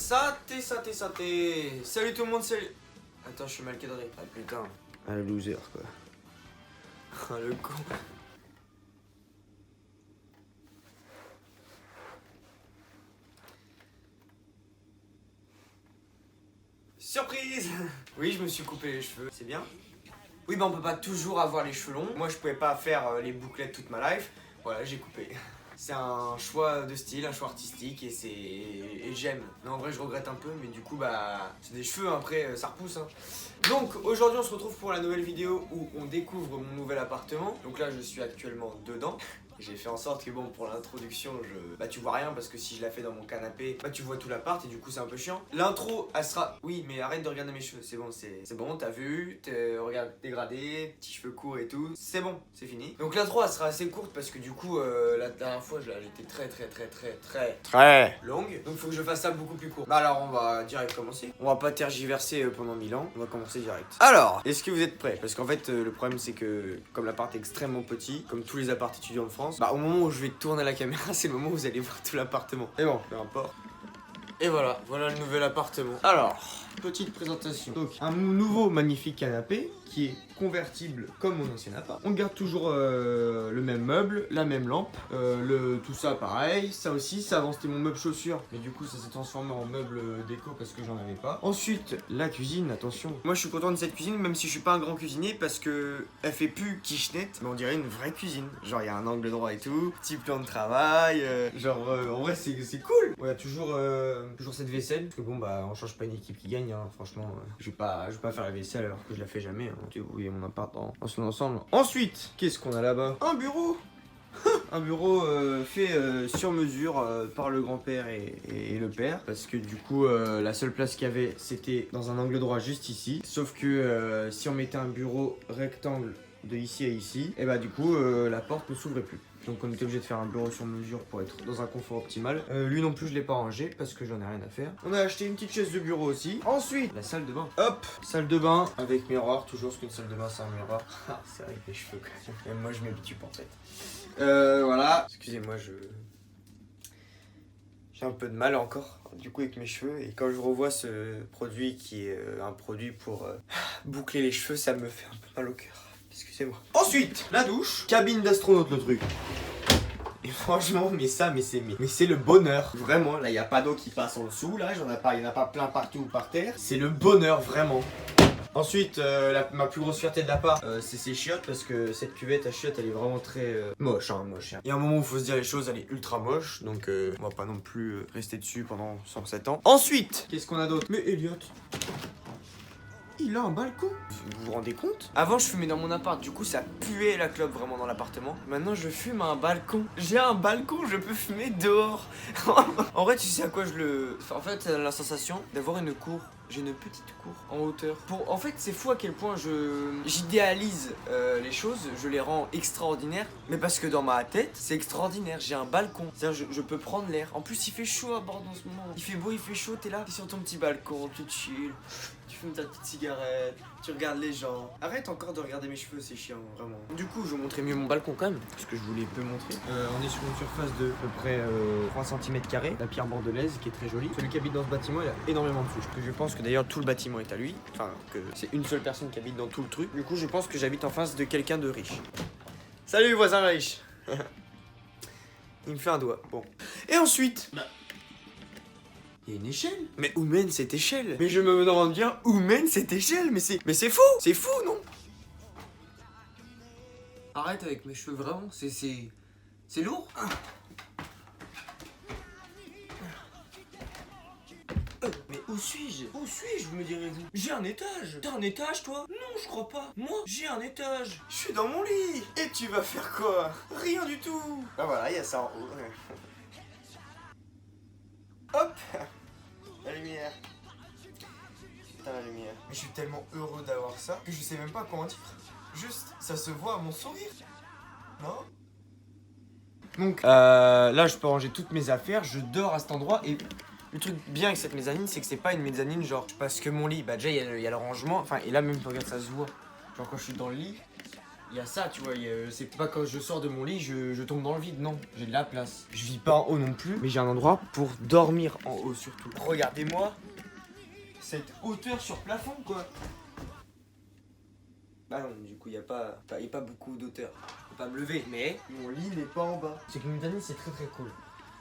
Salut tout le monde, salut. Attends, je suis mal cadré. Ah putain. Ah le loser quoi. Ah le con. Surprise. Oui, je me suis coupé les cheveux, c'est bien. Oui, bah on peut pas toujours avoir les cheveux longs. Moi je pouvais pas faire les bouclettes toute ma life. Voilà, j'ai coupé. C'est un choix de style, un choix artistique et j'aime. Mais en vrai je regrette un peu, mais du coup bah c'est des cheveux, après ça repousse hein. Donc aujourd'hui on se retrouve pour la nouvelle vidéo où on découvre mon nouvel appartement. Donc là je suis actuellement dedans. J'ai fait en sorte que bon pour l'introduction bah tu vois rien parce que si je la fais dans mon canapé bah tu vois tout l'appart et du coup c'est un peu chiant. L'intro elle sera... Oui mais arrête de regarder mes cheveux, c'est bon, t'as vu, regarde dégradé, petits cheveux courts et tout, c'est bon, c'est fini. Donc l'intro elle sera assez courte parce que du coup la dernière fois j'étais très longue. Donc faut que je fasse ça beaucoup plus court. Bah alors on va direct commencer. On va pas tergiverser pendant 1000 ans, on va commencer direct. Alors, est-ce que vous êtes prêts? Parce qu'en fait le problème c'est que comme l'appart est extrêmement petit, comme tous les apparts étudiants de France, bah au moment où je vais tourner la caméra, c'est le moment où vous allez voir tout l'appartement. Et bon, peu importe. Et voilà le nouvel appartement. Alors, petite présentation. Donc, un nouveau magnifique canapé qui est convertible comme mon ancien appart. On garde toujours le même meuble, la même lampe, tout ça pareil. Ça aussi, ça avant c'était mon meuble chaussures, mais du coup ça s'est transformé en meuble déco parce que j'en avais pas. Ensuite, la cuisine, attention. Moi je suis content de cette cuisine, même si je suis pas un grand cuisinier, parce que elle fait plus kitchenette, mais on dirait une vraie cuisine. Genre il y a un angle droit et tout, petit plan de travail, en vrai c'est cool. On a toujours cette vaisselle, parce que bon bah on change pas une équipe qui gagne, hein. Franchement, je vais pas faire la vaisselle alors que je la fais jamais, hein. Vous voyez mon appart dans son ensemble. Ensuite, qu'est-ce qu'on a là-bas? Un bureau. Un bureau fait sur mesure par le grand-père et le père, parce que du coup la seule place qu'il y avait c'était dans un angle droit juste ici, sauf que si on mettait un bureau rectangle de ici à ici, et bah du coup la porte ne s'ouvrait plus. Donc on était obligé de faire un bureau sur mesure pour être dans un confort optimal. Lui non plus je l'ai pas rangé parce que j'en ai rien à faire. On a acheté une petite chaise de bureau aussi. Ensuite, la salle de bain. Hop, salle de bain avec miroir, toujours parce qu'une salle de bain c'est un miroir. Ah, c'est avec les cheveux quand même. Même moi je m'habitue pas en fait. Voilà. Excusez-moi, j'ai un peu de mal encore du coup avec mes cheveux, et quand je revois ce produit qui est un produit pour boucler les cheveux, ça me fait un peu mal au cœur. Excusez-moi. Ensuite, la douche. Cabine d'astronaute le truc. Et franchement, mais c'est le bonheur. Vraiment, là, il n'y a pas d'eau qui passe en dessous. Là, il n'y en a pas plein partout par terre. C'est le bonheur, vraiment. Ensuite, ma plus grosse fierté de l'appart, c'est ses chiottes, parce que cette cuvette à chiottes, elle est vraiment très moche, hein. Il y a un moment où il faut se dire les choses, elle est ultra moche. Donc, on va pas non plus rester dessus pendant 107 ans. Ensuite, qu'est-ce qu'on a d'autre? Mais Elliot, il a un balcon. Vous vous rendez compte? Avant je fumais dans mon appart, du coup ça puait la clope vraiment dans l'appartement. Maintenant je fume à un balcon. J'ai un balcon, je peux fumer dehors. En vrai tu sais à quoi En fait la sensation d'avoir une cour. J'ai une petite cour en hauteur. En fait c'est fou à quel point j'idéalise les choses, je les rends extraordinaires. Mais parce que dans ma tête c'est extraordinaire, j'ai un balcon. C'est-à-dire je peux prendre l'air. En plus il fait chaud à bord en ce moment. Il fait beau, il fait chaud, t'es là, t'es sur ton petit balcon, tu chill. Tu fumes ta petite cigarette, tu regardes les gens. Arrête encore de regarder mes cheveux, c'est chiant, vraiment. Du coup, je vous montrer mieux mon balcon quand même, parce que je voulais peu montrer. On est sur une surface de à peu près 3 cm², la pierre bordelaise qui est très jolie. Celui qui habite dans ce bâtiment, il a énormément de sous. Je pense que d'ailleurs tout le bâtiment est à lui. Enfin, que c'est une seule personne qui habite dans tout le truc. Du coup, je pense que j'habite en face de quelqu'un de riche. Salut, voisin riche. Il me fait un doigt. Bon. Et ensuite... il y a une échelle. Mais où mène cette échelle? Mais je me demande bien où mène cette échelle. Mais c'est fou. C'est fou, non? Arrête avec mes cheveux, vraiment. C'est lourd. Mais où suis-je? Où suis-je, me direz-vous? J'ai un étage. T'as un étage, toi? Non, je crois pas. Moi, j'ai un étage. Je suis dans mon lit. Et tu vas faire quoi? Rien du tout. Ah voilà, il y a ça en haut. Hop. La lumière. Putain, la lumière. Mais je suis tellement heureux d'avoir ça que je sais même pas comment dire. Juste, ça se voit à mon sourire. Non? Donc, là, je peux ranger toutes mes affaires. Je dors à cet endroit. Et le truc bien avec cette mezzanine, c'est que c'est pas une mezzanine genre. Parce que mon lit, bah déjà, il y a le rangement. Enfin, et là, même, regarde, ça se voit. Genre, quand je suis dans le lit, il y a ça, tu vois, c'est pas quand je sors de mon lit, je tombe dans le vide, non, j'ai de la place. Je vis pas en haut non plus, mais j'ai un endroit pour dormir en haut surtout. Regardez-moi cette hauteur sur plafond, quoi. Bah non, du coup, il y a pas beaucoup d'hauteur. Je peux pas me lever, mais mon lit n'est pas en bas. C'est que le mezzanine, c'est très cool.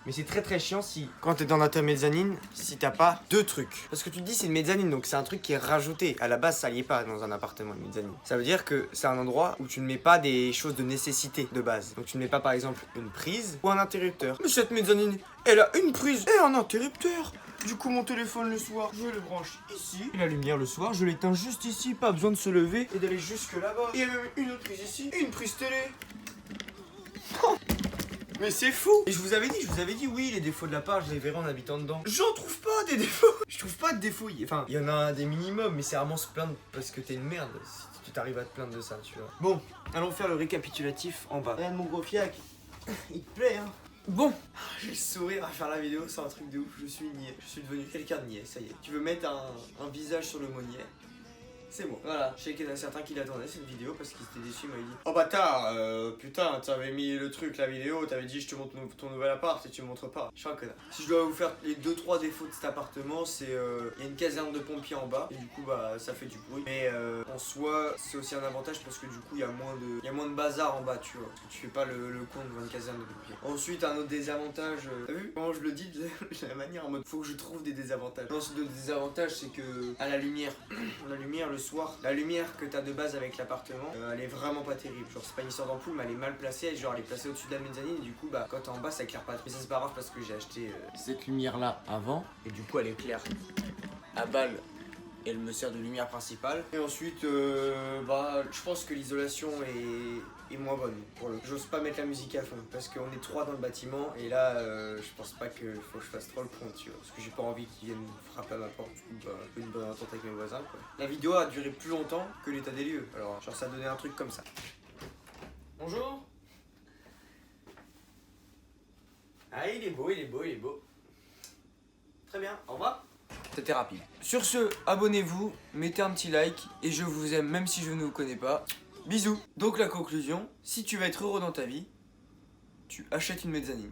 Mais c'est très chiant si, quand t'es dans ta mezzanine, si t'as pas deux trucs. Parce que tu te dis c'est une mezzanine, donc c'est un truc qui est rajouté. À la base, ça y est pas dans un appartement, une mezzanine. Ça veut dire que c'est un endroit où tu ne mets pas des choses de nécessité de base. Donc tu ne mets pas par exemple une prise ou un interrupteur. Mais cette mezzanine, elle a une prise et un interrupteur. Du coup, mon téléphone le soir, je le branche ici. Et la lumière le soir, je l'éteins juste ici. Pas besoin de se lever et d'aller jusque là-bas. Et il y a même une autre prise ici, et une prise télé. Mais c'est fou! Et je vous avais dit, oui, les défauts de l'appart, je les verrai en habitant dedans. J'en trouve pas des défauts! Je trouve pas de défauts. Enfin, il y en a des minimums, mais c'est vraiment se plaindre parce que t'es une merde si tu t'arrives à te plaindre de ça, tu vois. Bon, allons faire le récapitulatif en bas. Regarde mon gros fiac, il te plaît, hein? Bon, j'ai le sourire à faire la vidéo, c'est un truc de ouf, je suis niais. Je suis devenu quelqu'un de niais, ça y est. Tu veux mettre un visage sur le mot niais? C'est moi. Voilà, je sais qu'il y en a certains qui l'attendaient cette vidéo parce qu'ils étaient déçus, ils m'avaient dit: oh bâtard, putain, t'avais mis le truc, la vidéo, t'avais dit je te montre ton nouvel appart et tu me montres pas. Je suis un connard. Si je dois vous faire les 2-3 défauts de cet appartement, c'est il y a une caserne de pompiers en bas et du coup bah ça fait du bruit. Mais en soi, c'est aussi un avantage parce que du coup il y a moins de bazar en bas, tu vois. Parce que tu fais pas le con devant une caserne de pompiers. Ensuite, un autre désavantage, t'as vu comment je le dis de la manière en mode faut que je trouve des désavantages. Ensuite, le désavantage c'est que à la lumière, le soir, la lumière que t'as de base avec l'appartement, elle est vraiment pas terrible. Genre c'est pas une histoire d'ampoule, mais elle est mal placée, genre elle est placée au-dessus de la mezzanine et du coup bah quand t'es en bas ça éclaire pas trop. Mais ça c'est pas grave parce que j'ai acheté cette lumière là avant et du coup elle éclaire à balle. Elle me sert de lumière principale. Et ensuite, bah, je pense que l'isolation est moins bonne. J'ose pas mettre la musique à fond parce qu'on est 3 dans le bâtiment et là, je pense pas qu'il faut que je fasse trop le con, tu vois. Parce que j'ai pas envie qu'ils viennent frapper à ma porte ou bah, une bonne entente avec mes voisins, quoi. La vidéo a duré plus longtemps que l'état des lieux. Alors, genre, ça a donné un truc comme ça. Bonjour. Ah, il est beau. Très bien, au revoir. C'était rapide. Sur ce, abonnez-vous, mettez un petit like et je vous aime même si je ne vous connais pas. Bisous. Donc la conclusion, si tu veux être heureux dans ta vie, tu achètes une mezzanine.